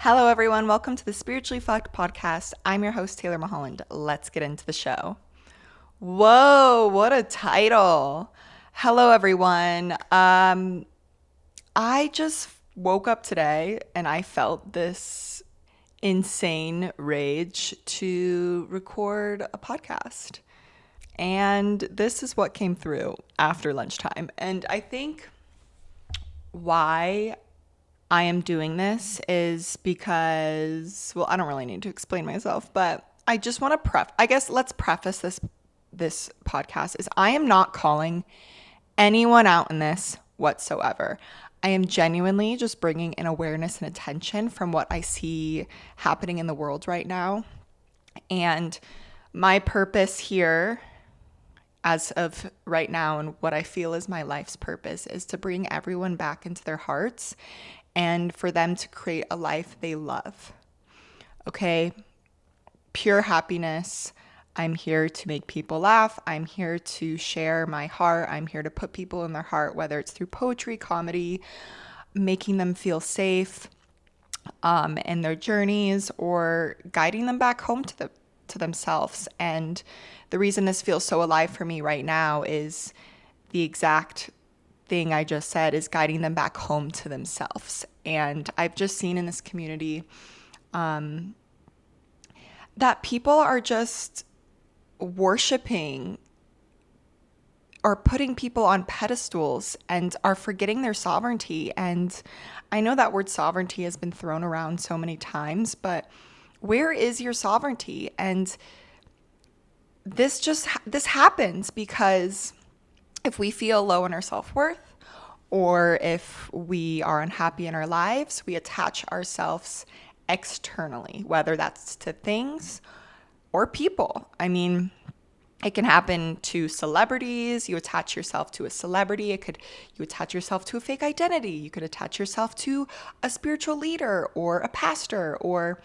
Hello, everyone. Welcome to the Spiritually Fucked podcast. I'm your host, Taylor Mulholland. Let's get into the show. Whoa, what a title. Hello, everyone. I just woke up today and I felt this insane rage to record a podcast. And this is what came through after lunchtime. And I think why I am doing this is because, well, I don't really need to explain myself, but I just want to let's preface this podcast is I am not calling anyone out in this whatsoever. I am genuinely just bringing an awareness and attention from what I see happening in the world right now. And my purpose here as of right now and what I feel is my life's purpose is to bring everyone back into their hearts and for them to create a life they love. Okay? Pure happiness. I'm here to make people laugh. I'm here to share my heart. I'm here to put people in their heart, whether it's through poetry, comedy, making them feel safe in their journeys, or guiding them back home to themselves. And the reason this feels so alive for me right now is the exact thing I just said, is guiding them back home to themselves. And I've just seen in this community that people are just worshiping or putting people on pedestals and are forgetting their sovereignty. And I know that word sovereignty has been thrown around so many times, but where is your sovereignty? And this happens because if we feel low in our self-worth, or if we are unhappy in our lives, we attach ourselves externally, whether that's to things or people. I mean, it can happen to celebrities. You attach yourself to a celebrity. You attach yourself to a fake identity. You could attach yourself to a spiritual leader or a pastor, or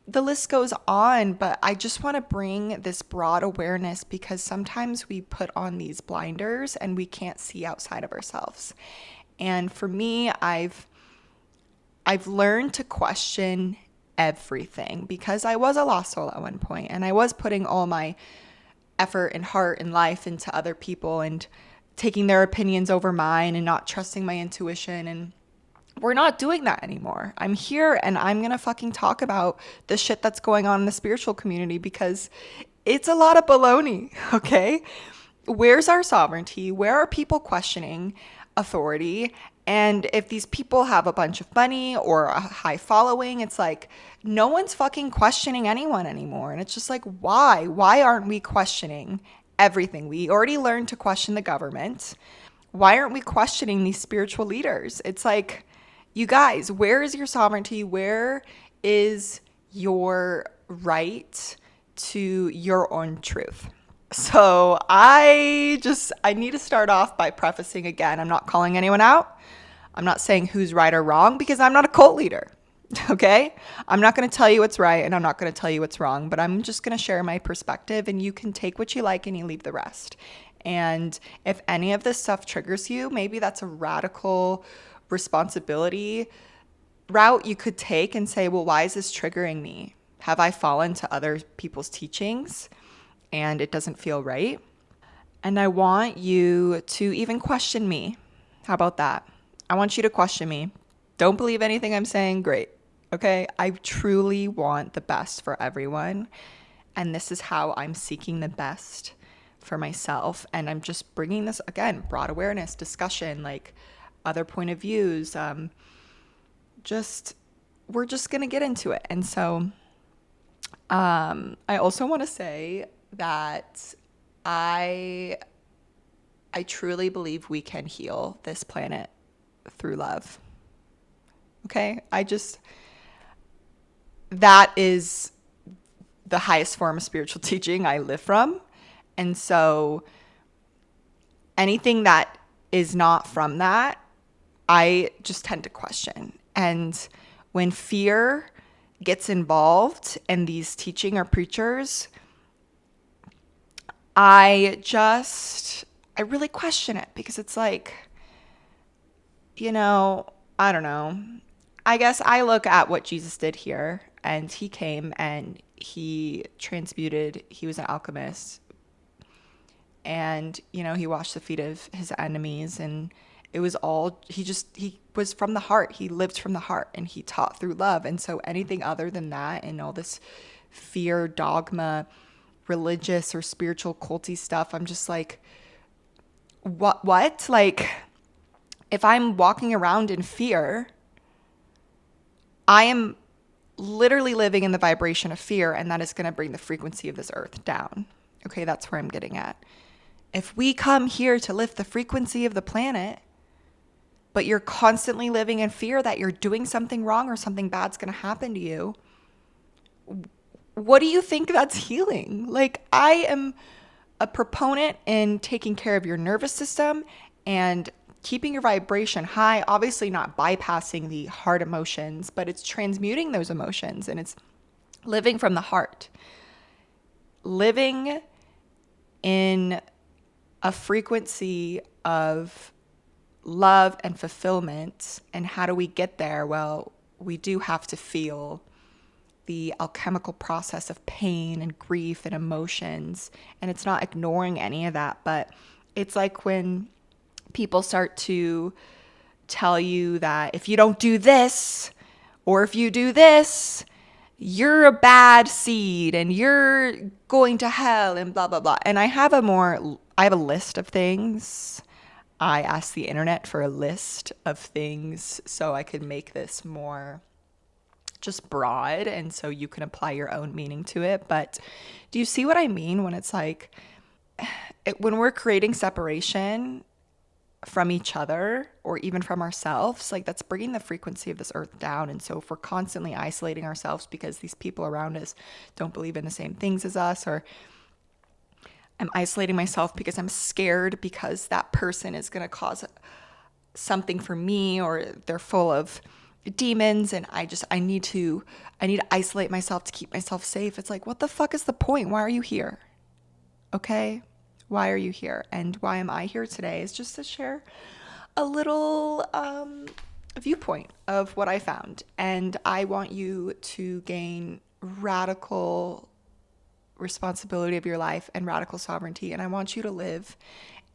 the list goes on. But I just want to bring this broad awareness because sometimes we put on these blinders and we can't see outside of ourselves. And for me, I've learned to question everything because I was a lost soul at one point, and I was putting all my effort and heart and life into other people and taking their opinions over mine and not trusting my intuition. And we're not doing that anymore. I'm here and I'm going to fucking talk about the shit that's going on in the spiritual community because it's a lot of baloney, okay? Where's our sovereignty? Where are people questioning authority? And if these people have a bunch of money or a high following, it's like no one's fucking questioning anyone anymore. And it's just like, why? Why aren't we questioning everything? We already learned to question the government. Why aren't we questioning these spiritual leaders? It's like, you guys, where is your sovereignty? Where is your right to your own truth? So I need to start off by prefacing again, I'm not calling anyone out. I'm not saying who's right or wrong because I'm not a cult leader, okay? I'm not going to tell you what's right and I'm not going to tell you what's wrong, but I'm just going to share my perspective and you can take what you like and you leave the rest. And if any of this stuff triggers you, maybe that's a radical responsibility route you could take and say, well, why is this triggering me? Have I fallen to other people's teachings and it doesn't feel right? And I want you to even question me. How about that? I want you to question me. Don't believe anything I'm saying? Great. Okay? I truly want the best for everyone. And this is how I'm seeking the best for myself. And I'm just bringing this, again, broad awareness, discussion, like other point of views. We're just going to get into it. And so I also want to say that I truly believe we can heal this planet through love. Okay? That is the highest form of spiritual teaching I live from. And so anything that is not from that, I just tend to question. And when fear gets involved in these teaching or preachers, I really question it because it's like, I don't know. I guess I look at what Jesus did here, and he came and he transmuted, he was an alchemist, and he washed the feet of his enemies, and it was all, he was from the heart, he lived from the heart, and he taught through love. And so anything other than that and all this fear, dogma, religious or spiritual culty stuff, I'm just like, what like, if I'm walking around in fear, I am literally living in the vibration of fear, and that is going to bring the frequency of this earth down. Okay, that's where I'm getting at. If we come here to lift the frequency of the planet, but you're constantly living in fear that you're doing something wrong or something bad's going to happen to you, what do you think that's healing? Like, I am a proponent in taking care of your nervous system and keeping your vibration high, obviously not bypassing the hard emotions, but it's transmuting those emotions, and it's living from the heart. Living in a frequency of love and fulfillment. And how do we get there? Well, we do have to feel the alchemical process of pain and grief and emotions. And it's not ignoring any of that, but it's like when people start to tell you that if you don't do this, or if you do this, you're a bad seed and you're going to hell and blah, blah, blah. And I have a list of things. I asked the internet for a list of things so I could make this more just broad, and so you can apply your own meaning to it. But do you see what I mean when it's like, when we're creating separation from each other or even from ourselves, like, that's bringing the frequency of this earth down. And so if we're constantly isolating ourselves because these people around us don't believe in the same things as us, or I'm isolating myself because I'm scared because that person is going to cause something for me, or they're full of demons, and I need to isolate myself to keep myself safe. It's like, what the fuck is the point? Why are you here? Okay? Why are you here? And why am I here today is just to share a little viewpoint of what I found. And I want you to gain radical responsibility of your life and radical sovereignty. And I want you to live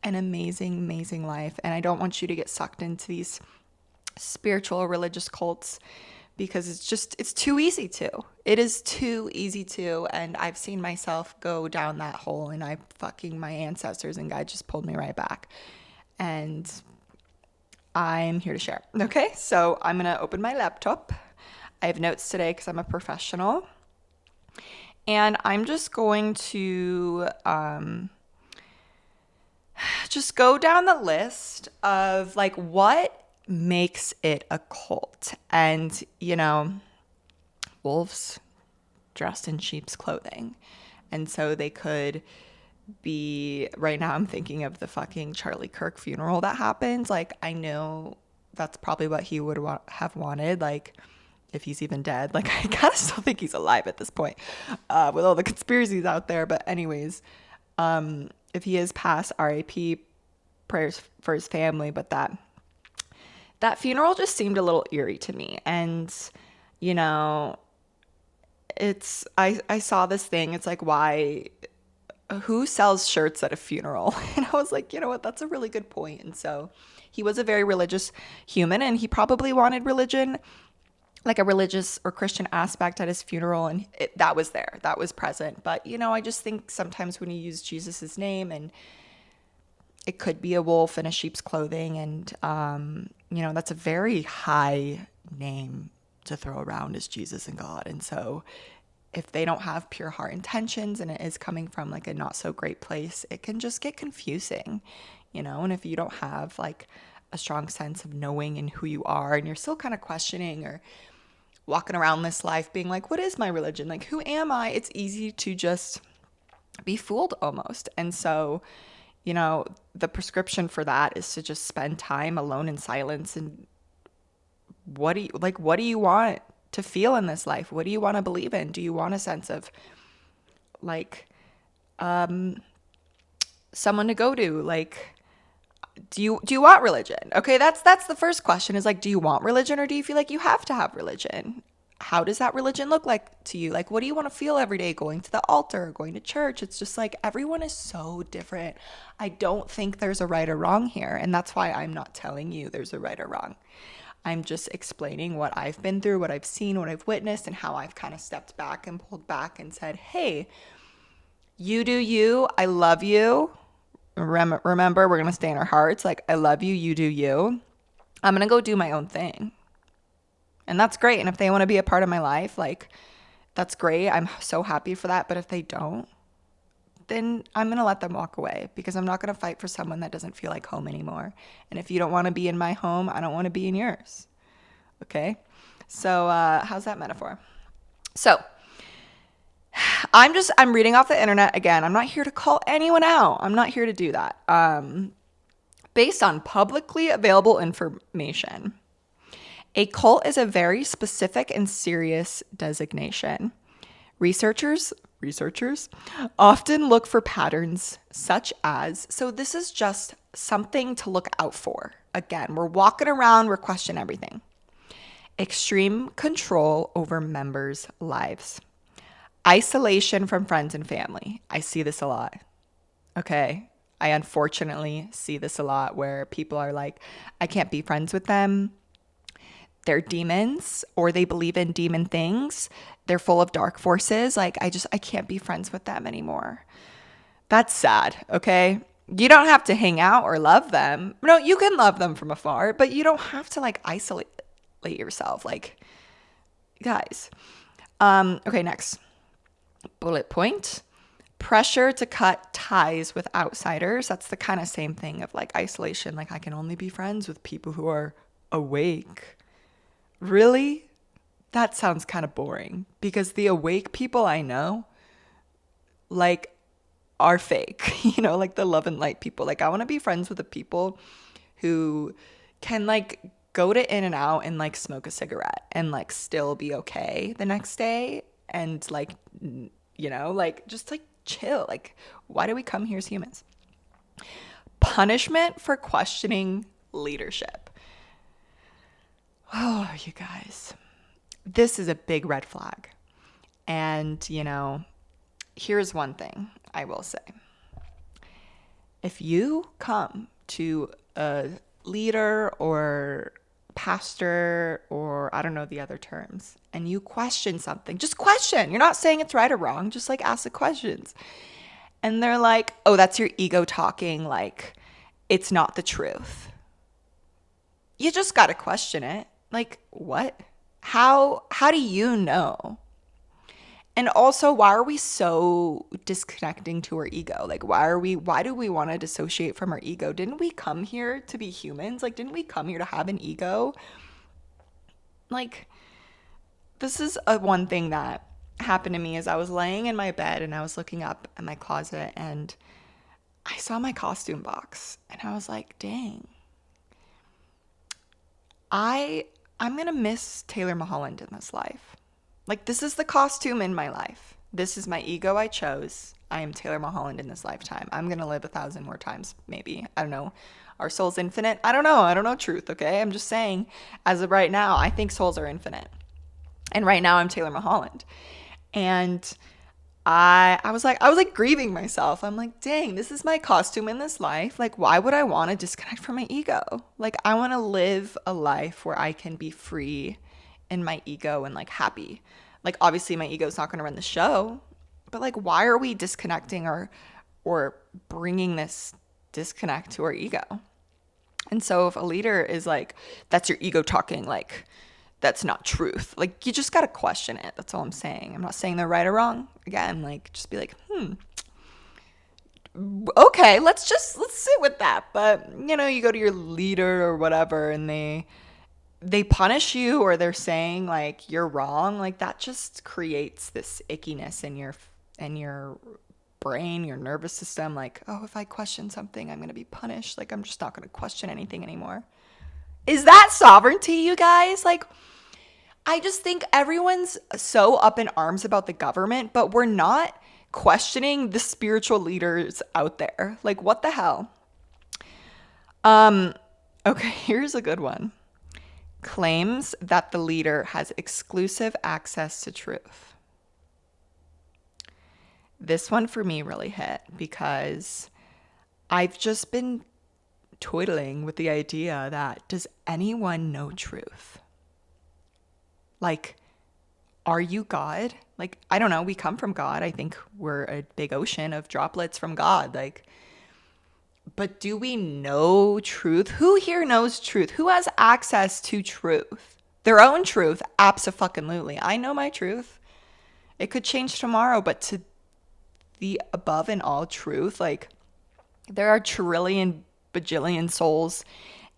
an amazing, amazing life. And I don't want you to get sucked into these spiritual or religious cults, because it's too easy to. It is too easy to. And I've seen myself go down that hole, and my ancestors and God just pulled me right back. And I'm here to share. Okay, so I'm going to open my laptop. I have notes today because I'm a professional. And I'm just going to just go down the list of like what makes it a cult. And, wolves dressed in sheep's clothing. And so they could be, right now I'm thinking of the fucking Charlie Kirk funeral that happened. Like, I know that's probably what he would have wanted. Like, if he's even dead, like, I kind of still think he's alive at this point, with all the conspiracies out there. But anyways, if he is passed, RAP, prayers for his family. But that funeral just seemed a little eerie to me. And, I saw this thing. It's like, who sells shirts at a funeral? And I was like, you know what? That's a really good point. And so he was a very religious human, and he probably wanted religion, like a religious or Christian aspect at his funeral. And that was there, that was present. But, I just think sometimes when you use Jesus's name, and it could be a wolf in a sheep's clothing, and, that's a very high name to throw around, as Jesus and God. And so if they don't have pure heart intentions, and it is coming from like a not so great place, it can just get confusing, and if you don't have like a strong sense of knowing and who you are, and you're still kind of questioning or walking around this life being like, what is my religion? Like, who am I? It's easy to just be fooled almost. And so, the prescription for that is to just spend time alone in silence. And what do you want to feel in this life? What do you want to believe in? Do you want a sense of like someone to go to? Like, Do you want religion? Okay, that's the first question, is like, do you want religion, or do you feel like you have to have religion? How does that religion look like to you? Like, what do you want to feel every day going to the altar, going to church? It's just like, everyone is so different. I don't think there's a right or wrong here, and that's why I'm not telling you there's a right or wrong. I'm just explaining what I've been through, what I've seen, what I've witnessed, and how I've kind of stepped back and pulled back and said, hey, you do you. I love you. Remember, we're going to stay in our hearts. Like, I love you. You do you. I'm going to go do my own thing. And that's great. And if they want to be a part of my life, like, that's great. I'm so happy for that. But if they don't, then I'm going to let them walk away, because I'm not going to fight for someone that doesn't feel like home anymore. And if you don't want to be in my home, I don't want to be in yours. Okay? So how's that metaphor? So I'm reading off the internet again. I'm not here to call anyone out. I'm not here to do that. Based on publicly available information, a cult is a very specific and serious designation. Researchers often look for patterns such as, so this is just something to look out for. Again, we're walking around, we're questioning everything. Extreme control over members' lives. Isolation from friends and family. I see this a lot. Okay. I unfortunately see this a lot, where people are like, I can't be friends with them. They're demons, or they believe in demon things. They're full of dark forces. Like, I can't be friends with them anymore. That's sad. Okay. You don't have to hang out or love them. No, you can love them from afar, but you don't have to like isolate yourself. Like, guys. Okay. Next bullet point. Pressure to cut ties with outsiders. That's the kind of same thing of like isolation. Like, I can only be friends with people who are awake. Really? That sounds kind of boring, because the awake people I know, like, are fake, like the love and light people. Like, I want to be friends with the people who can like go to In and Out and like smoke a cigarette and like still be okay the next day, and like, like just like chill. Like, why do we come here as humans? Punishment for questioning leadership. Oh, you guys, this is a big red flag. And, here's one thing I will say. If you come to a leader or pastor, or I don't know the other terms, and you question something, just question. You're not saying it's right or wrong. Just like ask the questions. And they're like, oh, that's your ego talking. Like, it's not the truth. You just got to question it. Like, what? How do you know? And also, why are we so disconnecting to our ego? Like, why do we want to dissociate from our ego? Didn't we come here to be humans? Like, didn't we come here to have an ego? Like, this is one thing that happened to me. As I was laying in my bed and I was looking up at my closet, and I saw my costume box, and I was like, dang, I'm going to miss Taylor Mulholland in this life. Like, this is the costume in my life. This is my ego I chose. I am Taylor Mulholland in this lifetime. I'm going to live 1,000 more times, maybe. I don't know. Our soul's infinite? I don't know. I don't know truth, okay? I'm just saying, as of right now, I think souls are infinite. And right now, I'm Taylor Mulholland. And I was like grieving myself. I'm like, dang, this is my costume in this life. Like, why would I want to disconnect from my ego? Like, I want to live a life where I can be free in my ego and like happy. Like, obviously my ego is not going to run the show, but like, why are we disconnecting or bringing this disconnect to our ego? And so if a leader is like, that's your ego talking, like, that's not truth. Like, you just got to question it. That's all I'm saying. I'm not saying they're right or wrong. Again, like, just be like, okay, let's sit with that. But, you go to your leader or whatever, and they punish you, or they're saying like you're wrong. Like, that just creates this ickiness in your brain, your nervous system. Like, oh, if I question something, I'm going to be punished. Like, I'm just not going to question anything anymore. Is that sovereignty, you guys? Like, I just think everyone's so up in arms about the government, but we're not questioning the spiritual leaders out there. Like, what the hell? Um, okay, here's a good one. Claims that the leader has exclusive access to truth. This one for me really hit because I've just been toiling with the idea that does anyone know truth? Like, are you God? Like, I don't know. We come from God. I think we're a big ocean of droplets from God. Like, but do we know truth? Who here knows truth? Who has access to truth? Their own truth? Abso-fucking-lutely. I know my truth. It could change tomorrow, but to the above and all truth, like, there are trillion bajillion souls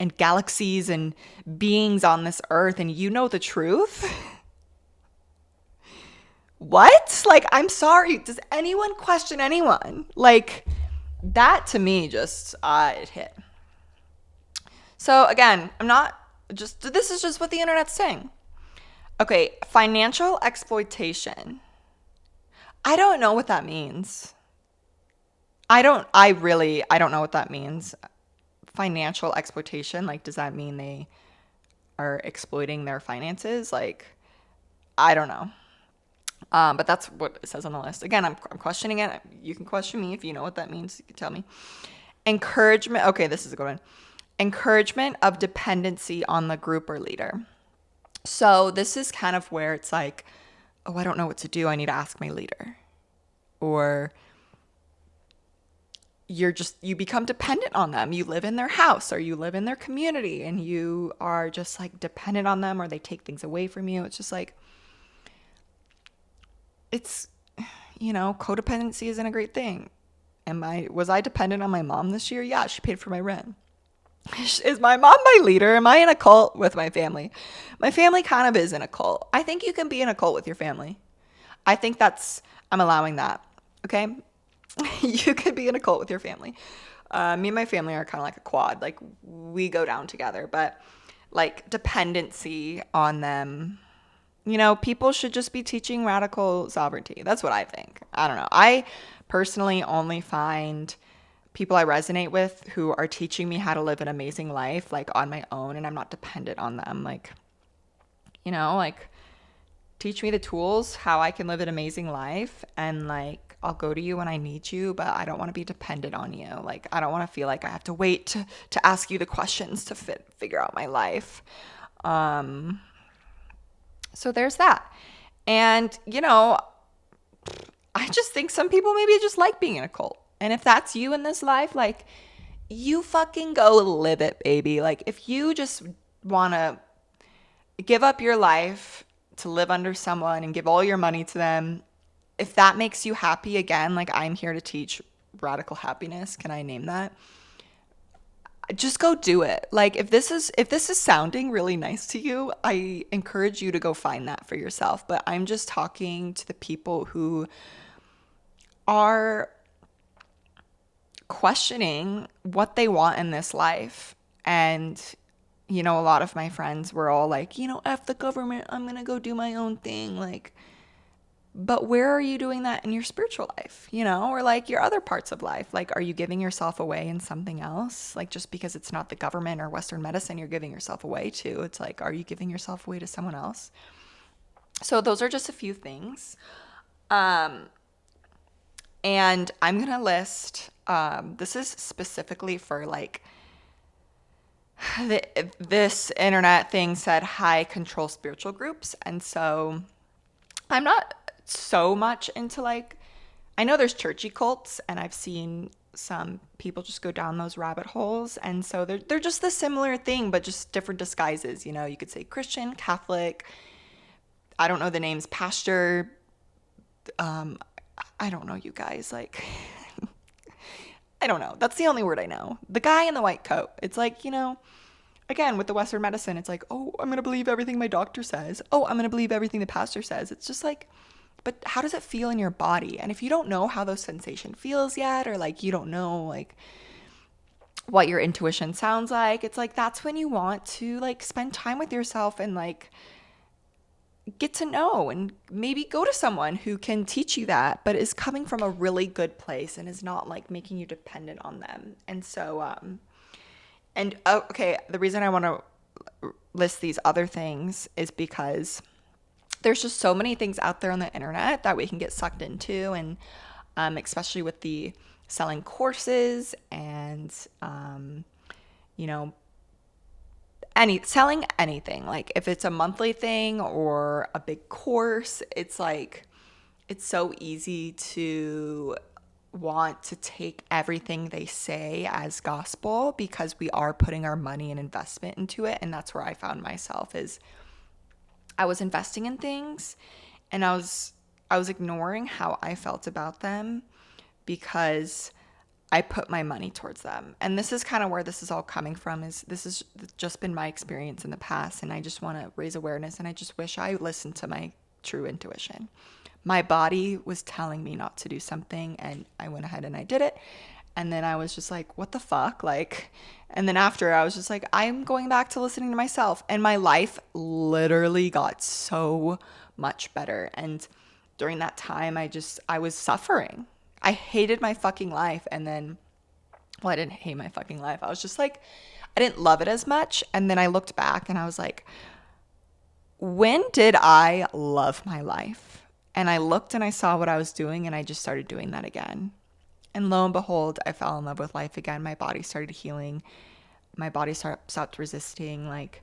and galaxies and beings on this earth, and you know the truth? What? Like, I'm sorry. Does anyone question anyone? Like, that to me just, it hit. So, again, I'm not just, this is just what the internet's saying. Okay, financial exploitation. I don't know what that means. I don't know what that means. Financial exploitation, like, does that mean they are exploiting their finances? Like, I don't know. But that's what it says on the list. Again, I'm questioning it. You can question me if you know what that means. You can tell me. Encouragement. Okay, this is a good one. Encouragement of dependency on the group or leader. So this is kind of where it's like, oh, I don't know what to do. I need to ask my leader. Or you become dependent on them. You live in their house or you live in their community and you are just like dependent on them, or they take things away from you. It's just like, it's, codependency isn't a great thing. Was I dependent on my mom this year? Yeah, she paid for my rent. Is my mom my leader? Am I in a cult with my family? My family kind of is in a cult. I think you can be in a cult with your family. I'm allowing that. Okay? You could be in a cult with your family. Me and my family are kind of like a quad. Like, we go down together, but like dependency on them. People should just be teaching radical sovereignty. That's what I think. I don't know. I personally only find people I resonate with who are teaching me how to live an amazing life, like on my own, and I'm not dependent on them. Like, like, teach me the tools, how I can live an amazing life, and like, I'll go to you when I need you, but I don't want to be dependent on you. Like, I don't want to feel like I have to wait to ask you the questions to figure out my life. So there's that. And, I just think some people maybe just like being in a cult. And if that's you in this life, like, you fucking go live it, baby. Like, if you just want to give up your life to live under someone and give all your money to them, if that makes you happy, again, like, I'm here to teach radical happiness. Can I name that? Just go do it. Like, if this is sounding really nice to you, I encourage you to go find that for yourself. But I'm just talking to the people who are questioning what they want in this life. And a lot of my friends were all like, F the government, I'm gonna go do my own thing. Like, but where are you doing that in your spiritual life, or like your other parts of life? Like, are you giving yourself away in something else? Like, just because it's not the government or Western medicine you're giving yourself away to, it's like, are you giving yourself away to someone else? So those are just a few things. And I'm going to list, this is specifically for like, this internet thing said high control spiritual groups. And so I'm not so much into, like, I know there's churchy cults, and I've seen some people just go down those rabbit holes, and so they're just the similar thing, but just different disguises. You could say Christian, Catholic, I don't know the names, pastor, I don't know, you guys, like, I don't know. That's the only word I know. The guy in the white coat. It's like, again, with the Western medicine, it's like, oh, I'm going to believe everything my doctor says. Oh, I'm going to believe everything the pastor says. It's just like, but how does it feel in your body? And if you don't know how those sensation feels yet, or like, you don't know like what your intuition sounds like, it's like, that's when you want to like spend time with yourself and like get to know, and maybe go to someone who can teach you that, but is coming from a really good place and is not like making you dependent on them. And so, And okay, the reason I want to list these other things is because there's just so many things out there on the internet that we can get sucked into, and especially with the selling courses and you know, selling anything. Like if it's a monthly thing or a big course, it's like it's so easy to want to take everything they say as gospel because we are putting our money and investment into it. And that's where I found myself is I was investing in things and I was ignoring how I felt about them because I put my money towards them. And this is kind of where this is all coming from, is this has just been my experience in the past, and I just want to raise awareness, and I just wish I listened to my true intuition. My body was telling me not to do something, and I went ahead and I did it. And then I was just like, what the fuck? Like, and then after I was just like, I'm going back to listening to myself. And my life literally got so much better. And during that time, I was suffering. I hated my fucking life. And then, well, I didn't hate my fucking life. I was just like, I didn't love it as much. And then I looked back and I was like, when did I love my life? And I looked and I saw what I was doing and I just started doing that again. And lo and behold, I fell in love with life again. My body started healing. My body stopped resisting. Like,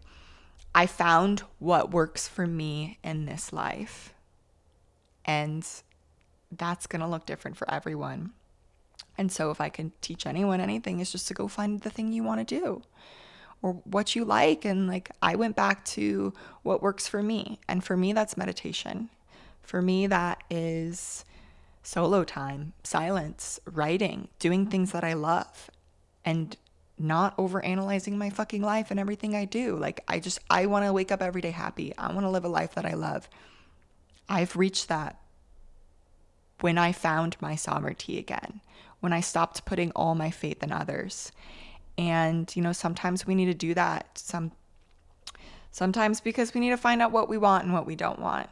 I found what works for me in this life. And that's going to look different for everyone. And so if I can teach anyone anything, it's just to go find the thing you want to do or what you like. And like, I went back to what works for me. And for me, that's meditation. For me, that is solo time, silence, writing, doing things that I love, and not overanalyzing my fucking life and everything I do. Like, I want to wake up every day happy. I want to live a life that I love. I've reached that when I found my sovereignty again, when I stopped putting all my faith in others. And, you know, sometimes we need to do that. Sometimes because we need to find out what we want and what we don't want.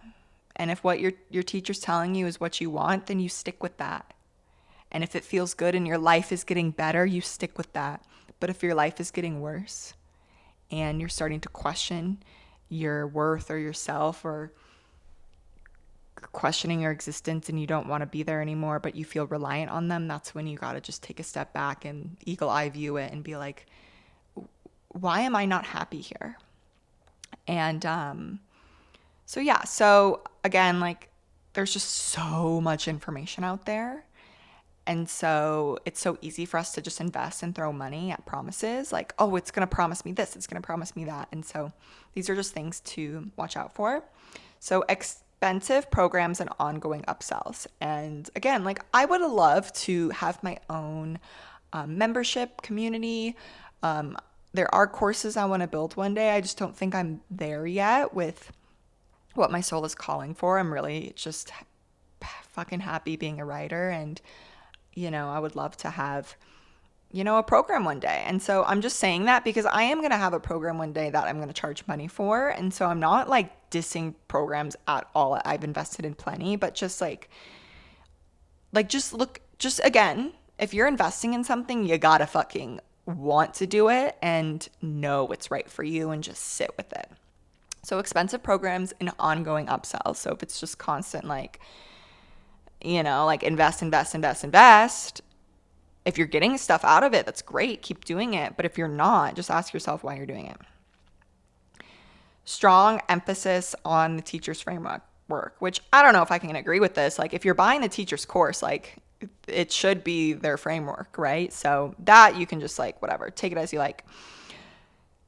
And if what your teacher's telling you is what you want, then you stick with that. And if it feels good and your life is getting better, you stick with that. But if your life is getting worse and you're starting to question your worth or yourself, or questioning your existence and you don't want to be there anymore, but you feel reliant on them, that's when you got to just take a step back and eagle eye view it and be like, why am I not happy here? And so again, like, there's just so much information out there. And so it's so easy for us to just invest and throw money at promises like, oh, it's going to promise me this, it's going to promise me that. And so these are just things to watch out for. So expensive programs and ongoing upsells. And again, like, I would love to have my own membership community. There are courses I want to build one day. I just don't think I'm there yet with what my soul is calling for. I'm really just fucking happy being a writer, and you know, I would love to have, you know, a program one day. And so I'm just saying that because I am going to have a program one day that I'm going to charge money for. And so I'm not like dissing programs at all. I've invested in plenty, but just just again, if you're investing in something, you gotta fucking want to do it and know it's right for you and just sit with it. So expensive programs and ongoing upsells. So if it's just constant, like, you know, like invest. If you're getting stuff out of it, that's great. Keep doing it. But if you're not, just ask yourself why you're doing it. Strong emphasis on the teacher's framework, which I don't know if I can agree with this. Like, if you're buying the teacher's course, like, it should be their framework, right? So that you can just like, whatever, take it as you like.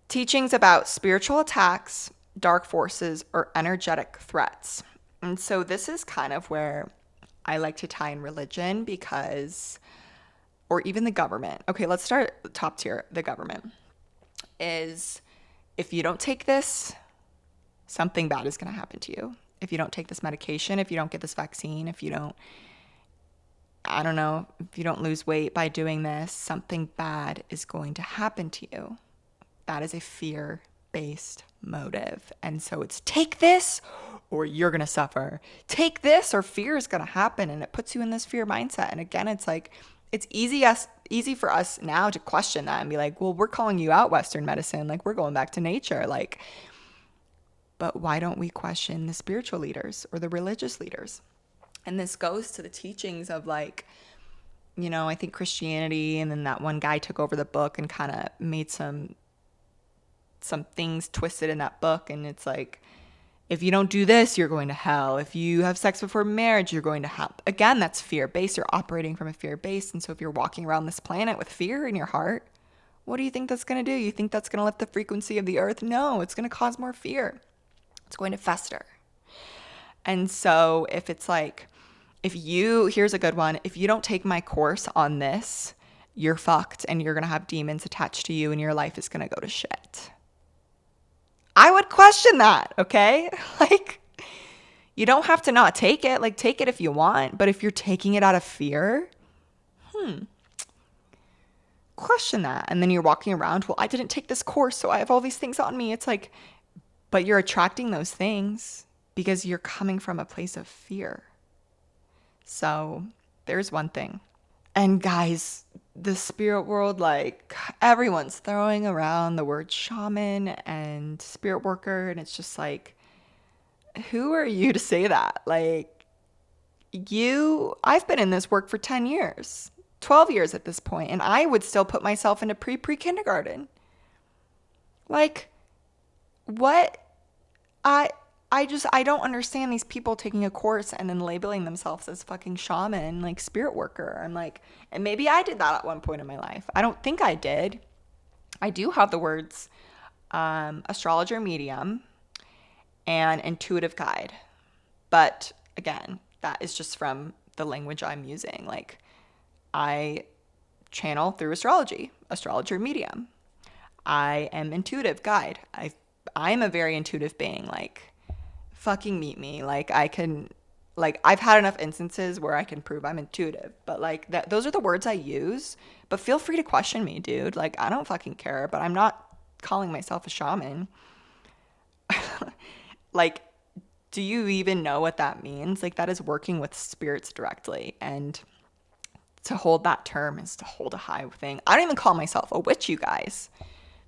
Teachings about spiritual attacks, dark forces, or energetic threats. And so this is kind of where I like to tie in religion because, or even the government. Okay, let's start top tier. The government is, if you don't take this, something bad is going to happen to you. If you don't take this medication, if you don't get this vaccine, if you don't, I don't know, if you don't lose weight by doing this, something bad is going to happen to you. That is a fear-based motive. And so it's take this or you're going to suffer. Take this or fear is going to happen. And it puts you in this fear mindset. And again, it's like, it's easy for us now to question that and be like, well, we're calling you out, Western medicine. Like, we're going back to nature. Like, but why don't we question the spiritual leaders or the religious leaders? And this goes to the teachings of like, I think Christianity, and then that one guy took over the book and kind of made some things twisted in that book. And it's like, if you don't do this, you're going to hell. If you have sex before marriage, you're going to hell. Again, that's fear-based. You're operating from a fear-based. And so if you're walking around this planet with fear in your heart, what do you think that's going to do? You think that's going to lift the frequency of the earth? No, it's going to cause more fear. It's going to fester. And so if it's like, here's a good one. If you don't take my course on this, you're fucked and you're going to have demons attached to you and your life is going to go to shit. I would question that, okay? Like, you don't have to not take it. Like, take it if you want. But if you're taking it out of fear, question that. And then you're walking around, well, I didn't take this course, so I have all these things on me. It's like, but you're attracting those things because you're coming from a place of fear. So there's one thing. And guys, the spirit world, like, everyone's throwing around the word shaman and spirit worker, and it's just like, who are you to say that? Like, I've been in this work for 10 years, 12 years at this point, and I would still put myself into pre-kindergarten. Like, what? I don't understand these people taking a course and then labeling themselves as fucking shaman, like spirit worker. I'm like, and maybe I did that at one point in my life. I don't think I did. I do have the words astrologer, medium, and intuitive guide. But again, that is just from the language I'm using. Like, I channel through astrology, astrologer, medium. I am intuitive guide. I'm a very intuitive being. Like, fucking meet me. Like, I've had enough instances where I can prove I'm intuitive, but like those are the words I use. But feel free to question me, dude. Like, I don't fucking care, but I'm not calling myself a shaman. Like, do you even know what that means? Like, that is working with spirits directly. And to hold that term is to hold a high thing. I don't even call myself a witch, you guys.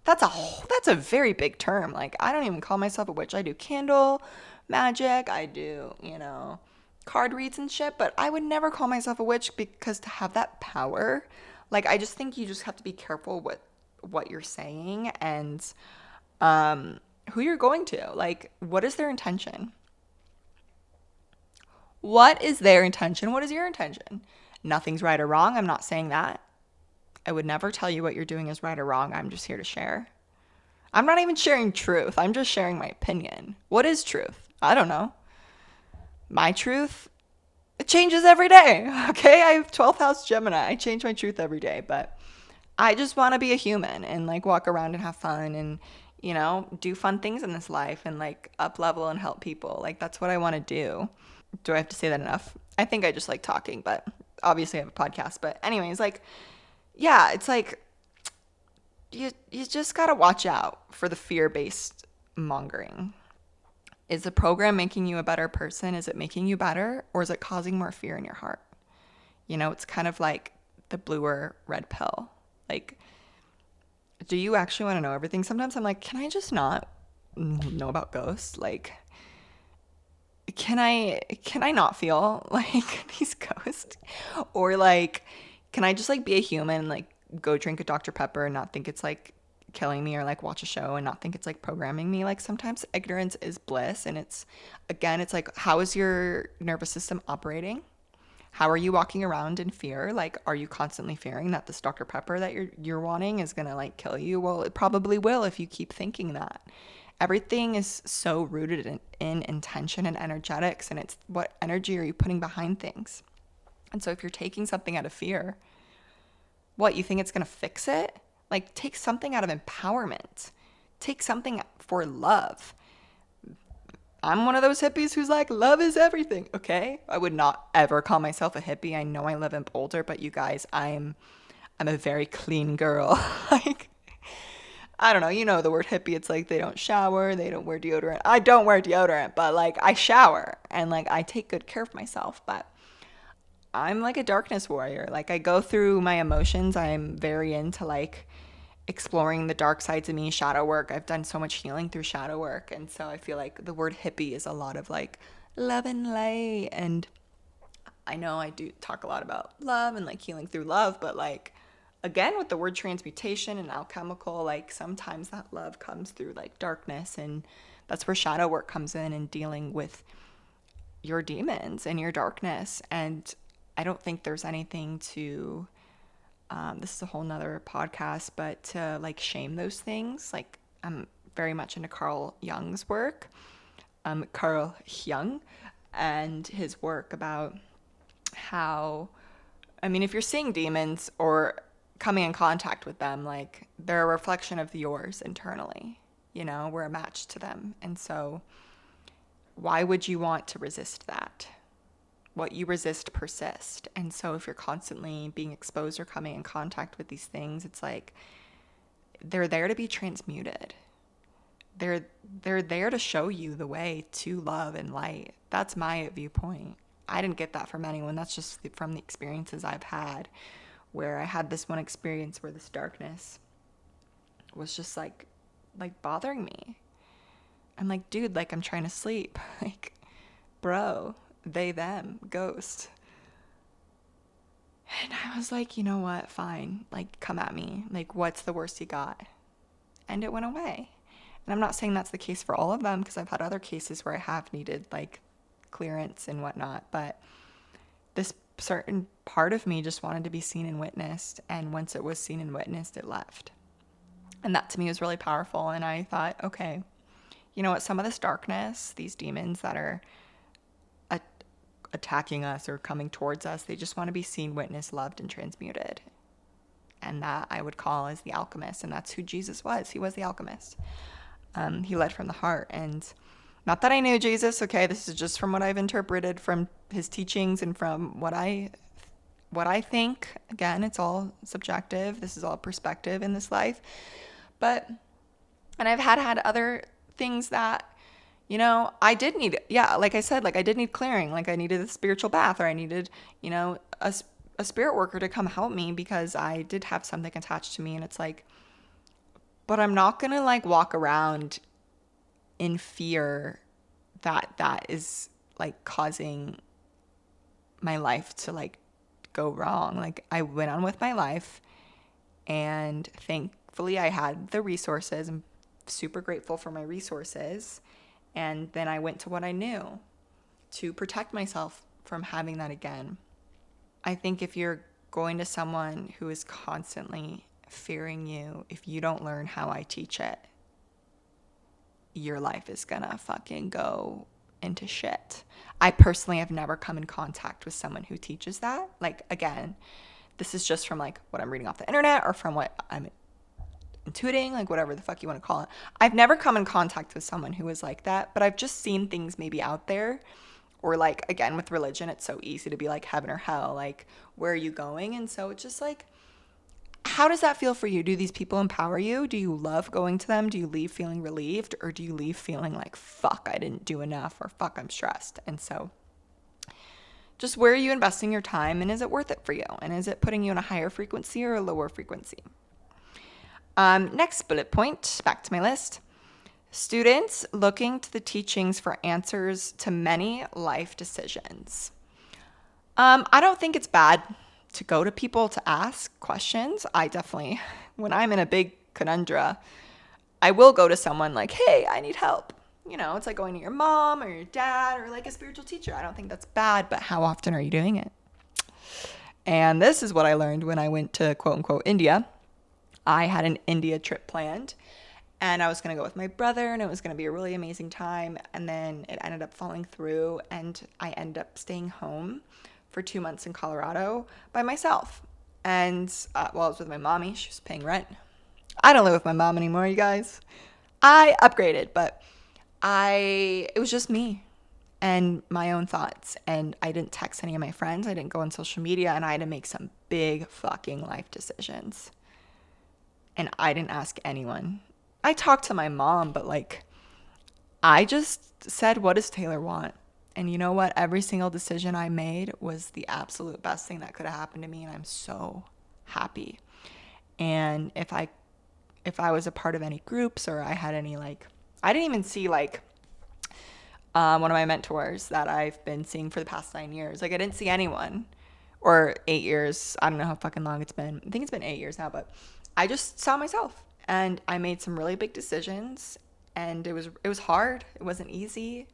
That's a very big term. Like, I don't even call myself a witch. I do candle magic. I do, card reads and shit. But I would never call myself a witch, because to have that power, like, I just think you just have to be careful with what you're saying and who you're going to. Like, what is their intention? What is their intention? What is your intention? Nothing's right or wrong. I'm not saying that. I would never tell you what you're doing is right or wrong. I'm just here to share. I'm not even sharing truth. I'm just sharing my opinion. What is truth? I don't know. My truth, it changes every day. Okay? I have 12th house Gemini. I change my truth every day. But I just want to be a human and like walk around and have fun and, do fun things in this life and like up level and help people. Like, that's what I want to do. Do I have to say that enough? I think I just like talking, but obviously I have a podcast. But anyways, like, yeah, it's like you just got to watch out for the fear-based mongering. Is the program making you a better person? Is it making you better? Or is it causing more fear in your heart? It's kind of like the blue or red pill. Like, do you actually want to know everything? Sometimes I'm like, can I just not know about ghosts? Like, can I not feel like these ghosts? Or like, can I just like be a human and like go drink a Dr. Pepper and not think it's like killing me, or like watch a show and not think it's like programming me? Like, sometimes ignorance is bliss. And it's like, how is your nervous system operating? How are you walking around in fear? Like, are you constantly fearing that this Dr. Pepper that you're wanting is gonna like kill you? Well, it probably will if you keep thinking that. Everything is so rooted in intention and energetics, and it's what energy are you putting behind things. And so if you're taking something out of fear, what, you think it's going to fix it? Like, take something out of empowerment. Take something for love. I'm one of those hippies who's like, love is everything, okay? I would not ever call myself a hippie. I know I live in Boulder, but you guys, I'm a very clean girl. Like, I don't know, the word hippie, it's like they don't shower, they don't wear deodorant. I don't wear deodorant, but like I shower and like I take good care of myself. But I'm like a darkness warrior. Like, I go through my emotions. I'm very into like exploring the dark sides of me, shadow work. I've done so much healing through shadow work. And so I feel like the word hippie is a lot of like love and light. And I know I do talk a lot about love and like healing through love, but like, again, with the word transmutation and alchemical, like sometimes that love comes through like darkness. And that's where shadow work comes in and dealing with your demons and your darkness. And I don't think there's anything to, this is a whole nother podcast, but to like shame those things. Like, I'm very much into Carl Jung's work, Carl Jung, and his work about how, I mean, if you're seeing demons or coming in contact with them, like they're a reflection of yours internally, you know, we're a match to them. And so why would you want to resist that? What you resist persists. And so if you're constantly being exposed or coming in contact with these things, it's like they're there to be transmuted. They're there to show you the way to love and light. That's my viewpoint. I didn't get that from anyone. That's just from the experiences I've had, where I had this one experience where this darkness was just like bothering me. I'm like, dude, like I'm trying to sleep. Like, bro, they, them, ghost. And I was like, you know what? Fine. Like, come at me. Like, what's the worst you got? And it went away. And I'm not saying that's the case for all of them, because I've had other cases where I have needed like clearance and whatnot. But this certain part of me just wanted to be seen and witnessed. And once it was seen and witnessed, it left. And that to me was really powerful. And I thought, okay, you know what? Some of this darkness, these demons that are attacking us or coming towards us, they just want to be seen, witnessed, loved, and transmuted. And that I would call as the alchemist. And that's who Jesus was. He was the alchemist. He led from the heart. And not that I knew Jesus, okay, this is just from what I've interpreted from his teachings and from what I think. Again, it's all subjective. This is all perspective in this life. But, and I've had other things that, you know, I did need, yeah, like I said, like I did need clearing. Like I needed a spiritual bath, or I needed, you know, a spirit worker to come help me, because I did have something attached to me. And it's like, but I'm not going to like walk around in fear that is like causing my life to like go wrong. Like I went on with my life, and thankfully I had the resources. I'm super grateful for my resources. And then I went to what I knew to protect myself from having that again. I think if you're going to someone who is constantly fearing you, if you don't learn how I teach it, your life is gonna fucking go into shit. I personally have never come in contact with someone who teaches that. Like, again, this is just from like what I'm reading off the internet or from what I'm intuiting, like whatever the fuck you want to call it. I've never come in contact with someone who is like that, but I've just seen things maybe out there. Or like, again, with religion, it's so easy to be like heaven or hell, like where are you going? And so it's just like, how does that feel for you? Do these people empower you? Do you love going to them? Do you leave feeling relieved? Or do you leave feeling like, fuck, I didn't do enough, or fuck, I'm stressed? And so just where are you investing your time, and is it worth it for you? And is it putting you in a higher frequency or a lower frequency? Next bullet point, back to my list. Students looking to the teachings for answers to many life decisions. I don't think it's bad to go to people to ask questions. I definitely, when I'm in a big conundrum, I will go to someone like, hey, I need help. You know, it's like going to your mom or your dad or like a spiritual teacher. I don't think that's bad, but how often are you doing it? And this is what I learned when I went to quote unquote India. I had an India trip planned, and I was going to go with my brother, and it was going to be a really amazing time. And then it ended up falling through, and I ended up staying home for 2 months in Colorado by myself. And I was with my mommy. She was paying rent. I don't live with my mom anymore, you guys. I upgraded, but it was just me and my own thoughts. And I didn't text any of my friends. I didn't go on social media, and I had to make some big fucking life decisions. And I didn't ask anyone. I talked to my mom, but like, I just said, what does Taylor want? And you know what? Every single decision I made was the absolute best thing that could have happened to me, and I'm so happy. And if I was a part of any groups, or I had any, like, I didn't even see, like, one of my mentors that I've been seeing for the past 9 years. Like, I didn't see anyone, or 8 years. I don't know how fucking long it's been. I think it's been 8 years now, but I just saw myself, and I made some really big decisions, and it was hard. It wasn't easy,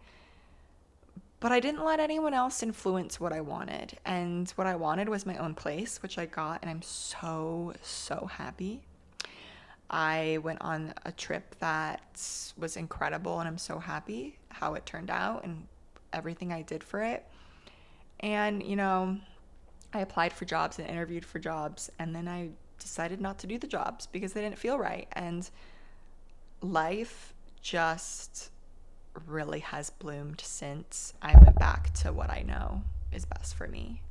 but I didn't let anyone else influence what I wanted. And what I wanted was my own place, which I got, and I'm so, so happy. I went on a trip that was incredible, and I'm so happy how it turned out and everything I did for it. And, I applied for jobs and interviewed for jobs, and then I decided not to do the jobs because they didn't feel right. And life just really has bloomed since I went back to what I know is best for me.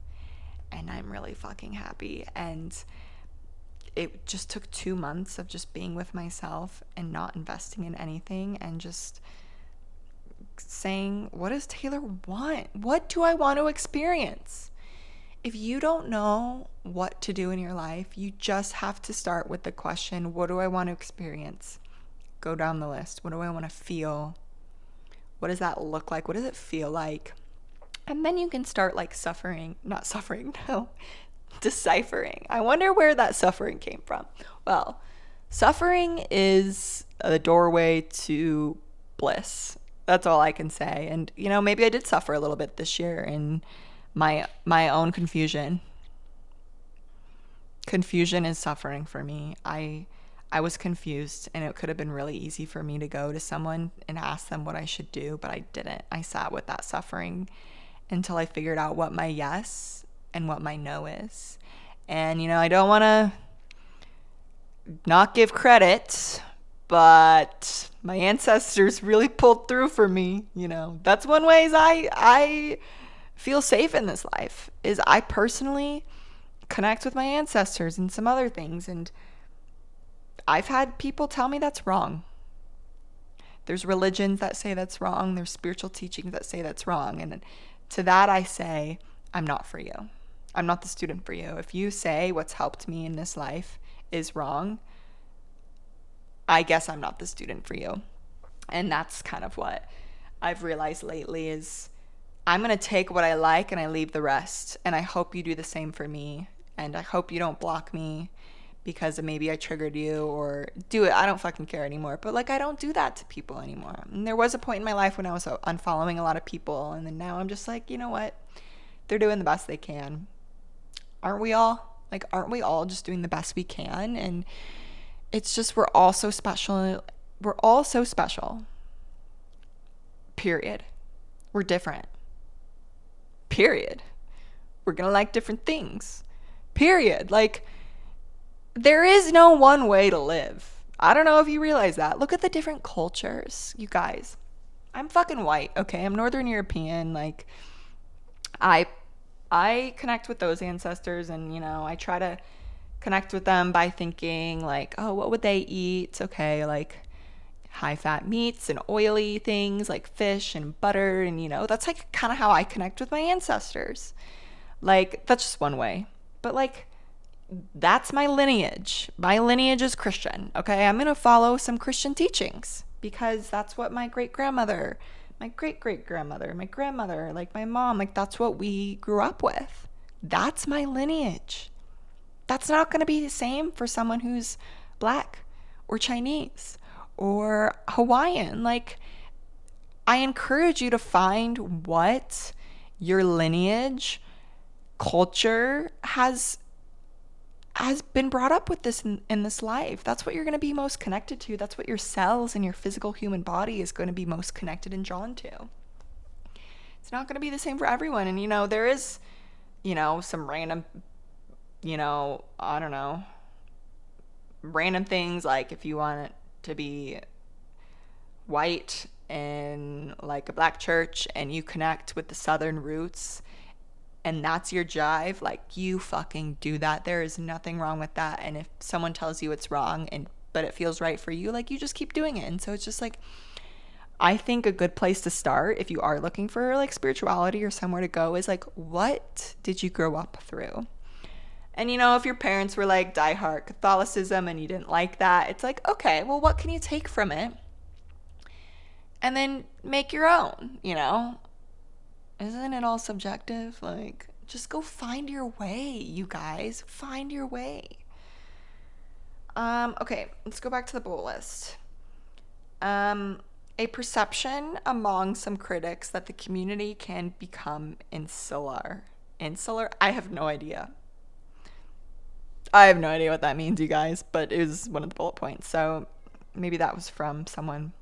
And I'm really fucking happy. And it just took 2 months of just being with myself and not investing in anything, and just saying, what does Taylor want? What do I want to experience? If you don't know what to do in your life, you just have to start with the question, what do I want to experience? Go down the list. What do I want to feel? What does that look like? What does it feel like? And then you can start, like, deciphering. I wonder where that suffering came from. Well, suffering is the doorway to bliss. That's all I can say. And, maybe I did suffer a little bit this year in my own confusion. Confusion is suffering for me. I was confused, and it could have been really easy for me to go to someone and ask them what I should do, but I didn't. I sat with that suffering until I figured out what my yes and what my no is. And, I don't want to not give credit, but my ancestors really pulled through for me. That's one ways I feel safe in this life, is I personally connect with my ancestors and some other things. And I've had people tell me that's wrong. There's religions that say that's wrong. There's spiritual teachings that say that's wrong. And to that I say, I'm not for you. I'm not the student for you. If you say what's helped me in this life is wrong, I guess I'm not the student for you. And that's kind of what I've realized lately, is I'm going to take what I like and I leave the rest. And I hope you do the same for me. And I hope you don't block me because maybe I triggered you, or do it. I don't fucking care anymore. But, like, I don't do that to people anymore. And there was a point in my life when I was unfollowing a lot of people. And then now I'm just like, you know what? They're doing the best they can. Aren't we all? Like, aren't we all just doing the best we can? And it's just, we're all so special. We're all so special. Period. We're different. Period. We're going to like different things. Period. Like, there is no one way to live. I don't know if you realize that. Look at the different cultures, you guys. I'm fucking white, okay? I'm Northern European. Like, I connect with those ancestors, and, I try to connect with them by thinking, like, oh, what would they eat? Okay, like high-fat meats and oily things like fish and butter, and, that's, like, kind of how I connect with my ancestors. Like, that's just one way. But, like, that's my lineage. My lineage is Christian, okay? I'm going to follow some Christian teachings because that's what my great-grandmother, my great-great-grandmother, my grandmother, like my mom, like, that's what we grew up with. That's my lineage. That's not going to be the same for someone who's Black or Chinese or Hawaiian. Like, I encourage you to find what your lineage, culture has been brought up with this in this life. That's what you're going to be most connected to. That's what your cells and your physical human body is going to be most connected and drawn to. It's not going to be the same for everyone. And, there is, some random, I don't know, random things, like if you want it to be white in, like, a Black church and you connect with the Southern roots, and that's your jive, like, you fucking do that. There is nothing wrong with that. And if someone tells you it's wrong but it feels right for you, like, you just keep doing it. And so it's just like, I think a good place to start if you are looking for like spirituality or somewhere to go is like, what did you grow up through? And if your parents were like diehard Catholicism and you didn't like that, it's like, okay, well, what can you take from it? And then make your own, Isn't it all subjective? Like, just go find your way, you guys. Find your way. Okay, let's go back to the bullet list. A perception among some critics that the community can become insular. Insular? I have no idea. I have no idea what that means, you guys, but it was one of the bullet points. So maybe that was from someone.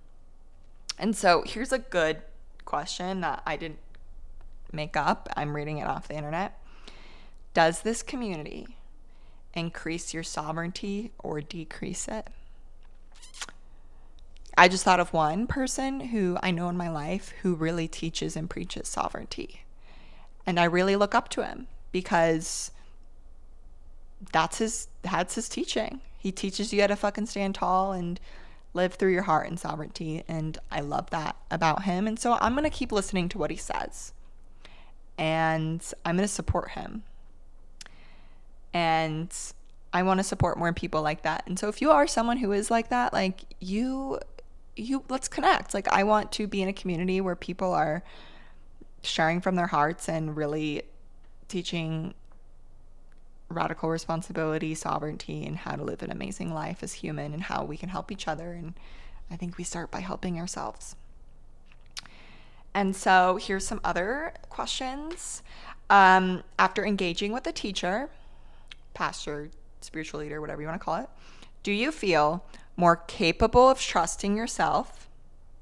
And so here's a good question that I didn't make up. I'm reading it off the internet. Does this community increase your sovereignty or decrease it? I just thought of one person who I know in my life who really teaches and preaches sovereignty. And I really look up to him because that's his teaching. He teaches you how to fucking stand tall and live through your heart and sovereignty. And I love that about him. And so I'm going to keep listening to what he says. And I'm going to support him. And I want to support more people like that. And so if you are someone who is like that, like you let's connect. Like, I want to be in a community where people are sharing from their hearts and really teaching radical responsibility, sovereignty, and how to live an amazing life as human and how we can help each other. And I think we start by helping ourselves. And so here's some other questions. After engaging with a teacher, pastor, spiritual leader, whatever you want to call it, do you feel more capable of trusting yourself?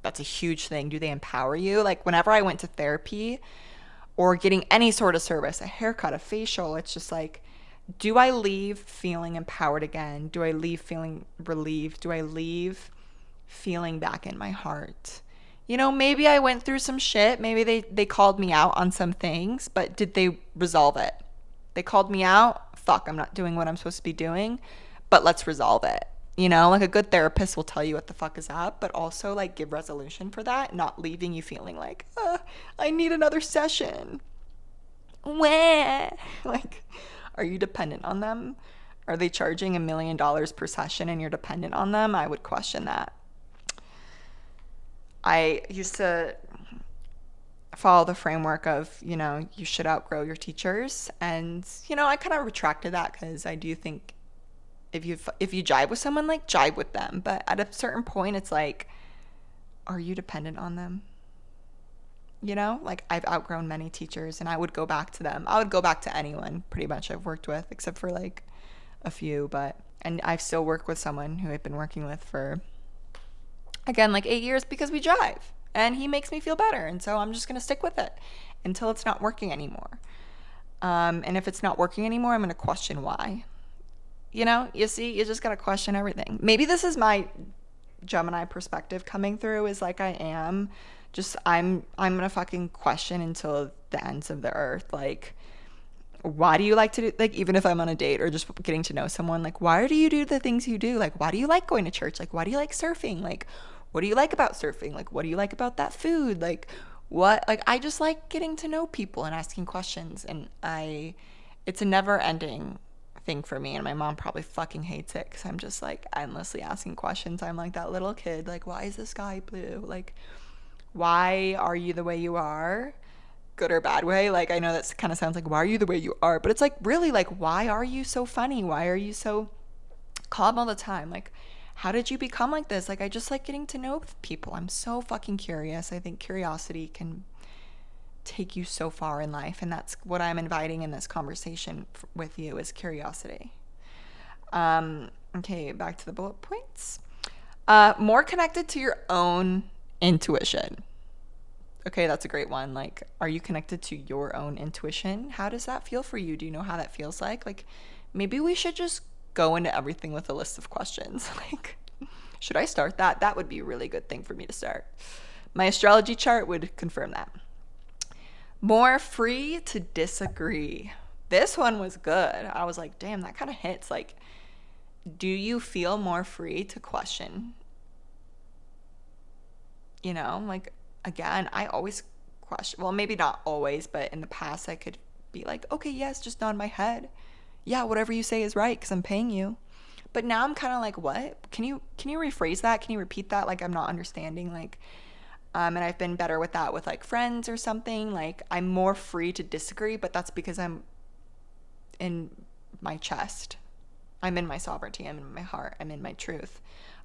That's a huge thing. Do they empower you? Like, whenever I went to therapy or getting any sort of service, a haircut, a facial, it's just like, do I leave feeling empowered again? Do I leave feeling relieved? Do I leave feeling back in my heart? Maybe I went through some shit. Maybe they called me out on some things, but did they resolve it? They called me out. Fuck, I'm not doing what I'm supposed to be doing, but let's resolve it. Like a good therapist will tell you what the fuck is up, but also like give resolution for that, not leaving you feeling like, I need another session. Wah. Like, are you dependent on them? Are they charging $1 million per session and you're dependent on them? I would question that. I used to follow the framework of, you should outgrow your teachers. And, I kind of retracted that because I do think if you jive with someone, like, jive with them. But at a certain point, it's like, are you dependent on them? Like, I've outgrown many teachers and I would go back to them. I would go back to anyone pretty much I've worked with, except for like a few. And I still work with someone who I've been working with for, again, like 8 years because we jive and he makes me feel better. And so I'm just going to stick with it until it's not working anymore. And if it's not working anymore, I'm going to question why. You see, you just got to question everything. Maybe this is my Gemini perspective coming through, is like, I am just, I'm going to fucking question until the ends of the earth. Like, why do you like to do, like, even if I'm on a date or just getting to know someone, like, why do you do the things you do? Like, why do you like going to church? Like, why do you like surfing? Like, what do you like about surfing? Like, what do you like about that food? Like, what, like, I just like getting to know people and asking questions. And it's a never ending thing for me, and my mom probably fucking hates it because I'm just like endlessly asking questions. I'm like that little kid, like, why is the sky blue? Like, why are you the way you are? Good or bad way? Like, I know that kind of sounds like, why are you the way you are? But it's like, really, like, why are you so funny? Why are you so calm all the time? Like, how did you become like this? Like, I just like getting to know people. I'm so fucking curious. I think curiosity can take you so far in life, and that's what I'm inviting in this conversation with you, is curiosity. Okay, back to the bullet points. More connected to your own intuition. Okay, that's a great one. Like, are you connected to your own intuition? How does that feel for you? Do you know how that feels like? Like, maybe we should just go into everything with a list of questions. Like, should I start that? That would be a really good thing for me to start. My astrology chart would confirm that. More free to disagree. This one was good. I was like, damn, that kind of hits. Like, do you feel more free to question Like, again, I always question, well, maybe not always, but in the past I could be like, okay, yes, just nod my head. Yeah, whatever you say is right because I'm paying you. But now I'm kind of like, what? Can you rephrase that? Can you repeat that? Like, I'm not understanding. Like, and I've been better with that with like friends or something. Like, I'm more free to disagree, but that's because I'm in my chest. I'm in my sovereignty. I'm in my heart. I'm in my truth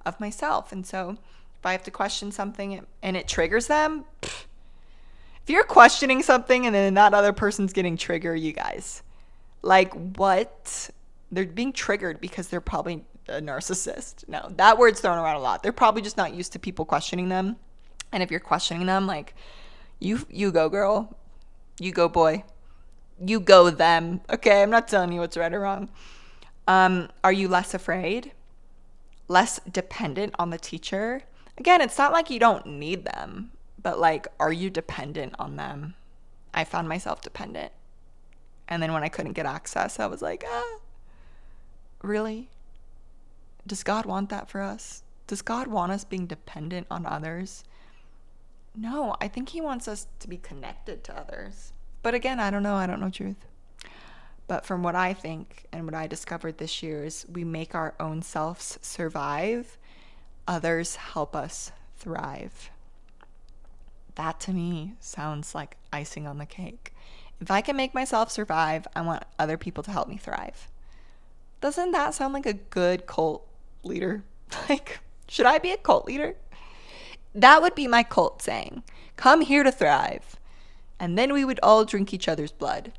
of myself. And so if I have to question something and it triggers them, if you're questioning something and then that other person's getting triggered, you guys, like, what? They're being triggered because they're probably a narcissist. No, that word's thrown around a lot. They're probably just not used to people questioning them. And if you're questioning them, like, you go, girl. You go, boy. You go, them. Okay, I'm not telling you what's right or wrong. Are you less afraid? Less dependent on the teacher? Again, it's not like you don't need them, but like, are you dependent on them? I found myself dependent. And then when I couldn't get access, I was like, really? Does God want that for us? Does God want us being dependent on others? No, I think he wants us to be connected to others. But again, I don't know. I don't know truth. But from what I think and what I discovered this year is we make our own selves survive. Others help us thrive. That to me sounds like icing on the cake. If I can make myself survive, I want other people to help me thrive. Doesn't that sound like a good cult leader? Like, should I be a cult leader? That would be my cult saying. Come here to thrive. And then we would all drink each other's blood.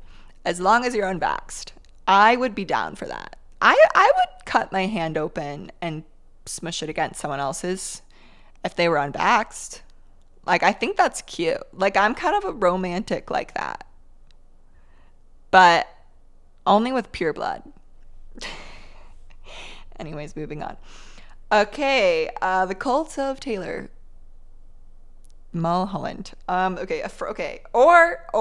As long as you're unvaxxed. I would be down for that. I would cut my hand open and smush it against someone else's if they were unvaxxed. Like, I think that's cute. Like, I'm kind of a romantic like that. But only with pure blood. Anyways, moving on. Okay, the cult of Taylor Mulholland. Okay. Or,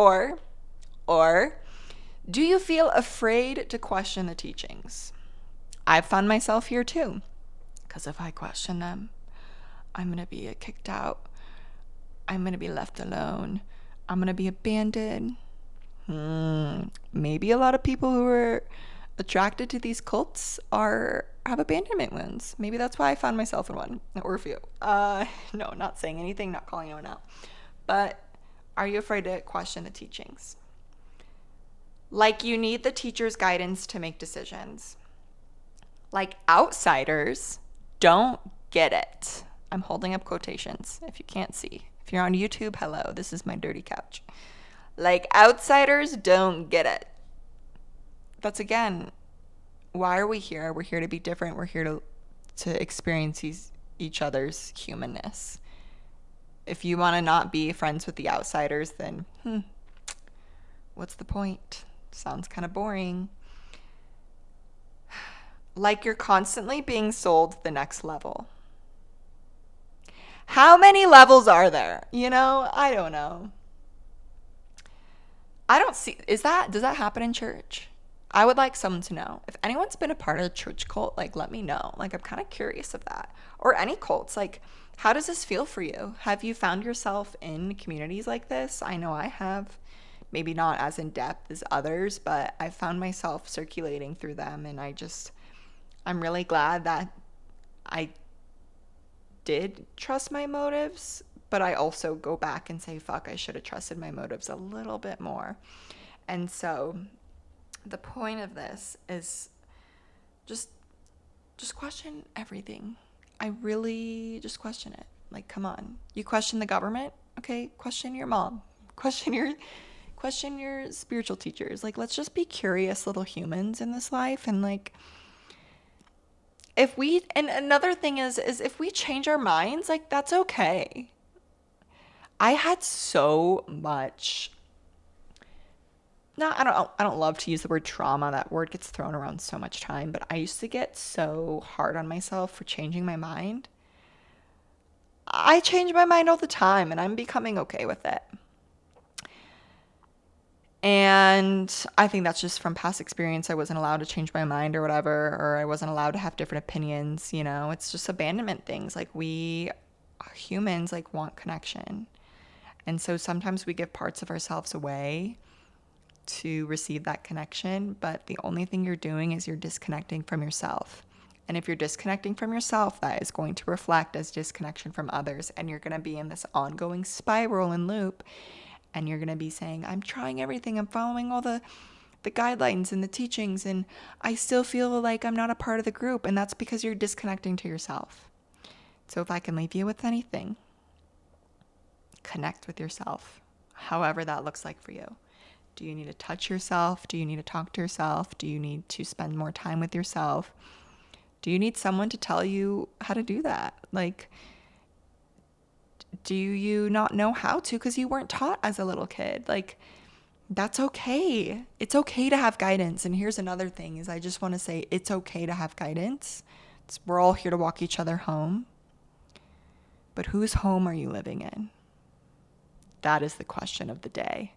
do you feel afraid to question the teachings? I've found myself here too. Because if I question them, I'm going to be kicked out. I'm going to be left alone. I'm going to be abandoned. Maybe a lot of people who are attracted to these cults have abandonment wounds. Maybe that's why I found myself in one, or a few. No, not saying anything, not calling anyone out. But are you afraid to question the teachings? Like, you need the teacher's guidance to make decisions. Like, outsiders don't get it. I'm holding up quotations if you can't see. If you're on YouTube, hello, this is my dirty couch. Like, outsiders don't get it. That's, again, why are we here? We're here to be different. We're here to experience each other's humanness. If you want to not be friends with the outsiders, then what's the point? Sounds kind of boring. Like, you're constantly being sold the next level. How many levels are there? I don't know. I don't see, does that happen in church? I would like someone to know. If anyone's been a part of a church cult, like, let me know. Like, I'm kind of curious of that. Or any cults. Like, how does this feel for you? Have you found yourself in communities like this? I know I have. Maybe not as in depth as others, but I found myself circulating through them. And I'm really glad that I did trust my motives. But I also go back and say, fuck, I should have trusted my motives a little bit more. And so the point of this is just question everything. I really just question it. Like, come on. You question the government? Okay, question your mom. Question your spiritual teachers. Like, let's just be curious little humans in this life. And like, and another thing is if we change our minds, like, that's okay. I had so much, I don't love to use the word trauma. That word gets thrown around so much time, but I used to get so hard on myself for changing my mind. I change my mind all the time, and I'm becoming okay with it. And I think that's just from past experience. I wasn't allowed to change my mind or whatever, or I wasn't allowed to have different opinions. It's just abandonment things. Like, we humans like want connection. And so sometimes we give parts of ourselves away to receive that connection, but the only thing you're doing is you're disconnecting from yourself. And if you're disconnecting from yourself, that is going to reflect as disconnection from others. And you're going to be in this ongoing spiral and loop. And you're going to be saying, I'm trying everything. I'm following all the guidelines and the teachings. And I still feel like I'm not a part of the group. And that's because you're disconnecting to yourself. So if I can leave you with anything, connect with yourself, however that looks like for you. Do you need to touch yourself? Do you need to talk to yourself? Do you need to spend more time with yourself? Do you need someone to tell you how to do that? Like, do you not know how to because you weren't taught as a little kid? Like, that's okay. It's okay to have guidance. And here's another thing is I just want to say it's okay to have guidance. We're all here to walk each other home. But whose home are you living in? That is the question of the day.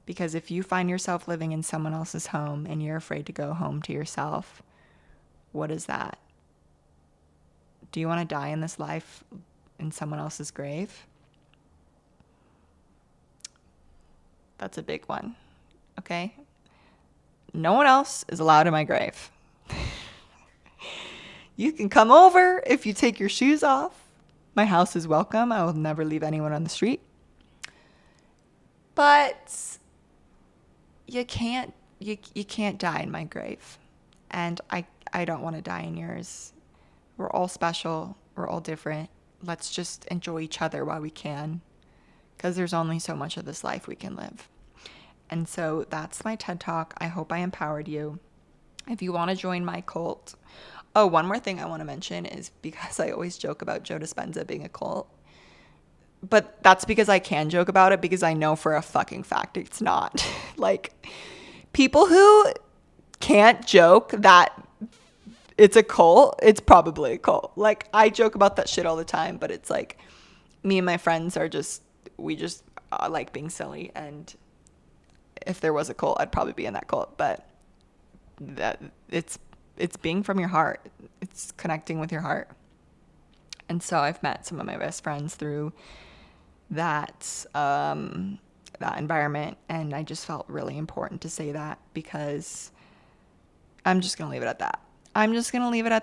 Because if you find yourself living in someone else's home and you're afraid to go home to yourself, what is that? Do you want to die in this life in someone else's grave? That's a big one, okay? No one else is allowed in my grave. You can come over if you take your shoes off. My house is welcome. I will never leave anyone on the street. But you can't die in my grave. And I don't want to die in yours. We're all special. We're all different. Let's just enjoy each other while we can. Because there's only so much of this life we can live. And so that's my TED Talk. I hope I empowered you. If you want to join my cult. Oh, one more thing I want to mention is because I always joke about Joe Dispenza being a cult. But that's because I can joke about it because I know for a fucking fact it's not. Like, people who can't joke that it's a cult, it's probably a cult. Like, I joke about that shit all the time, but it's like me and my friends are just, we just like being silly. And if there was a cult, I'd probably be in that cult. But that it's being from your heart. It's connecting with your heart. And so I've met some of my best friends through that environment, and I just felt really important to say that because I'm just gonna leave it at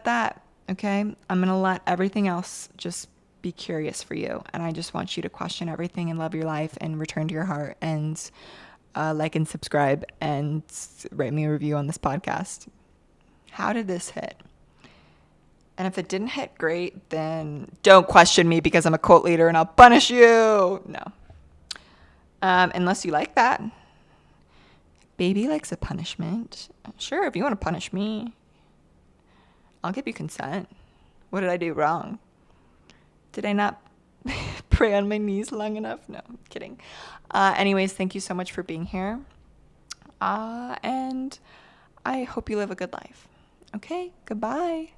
that. Okay, I'm gonna let everything else just be curious for you, and I just want you to question everything and love your life and return to your heart and like and subscribe and write me a review on this podcast. How did this hit? And if it didn't hit great, then don't question me because I'm a cult leader and I'll punish you. No. Unless you like that. Baby likes a punishment. Sure, if you want to punish me, I'll give you consent. What did I do wrong? Did I not pray on my knees long enough? No, I'm kidding. Anyways, thank you so much for being here. And I hope you live a good life. Okay, goodbye.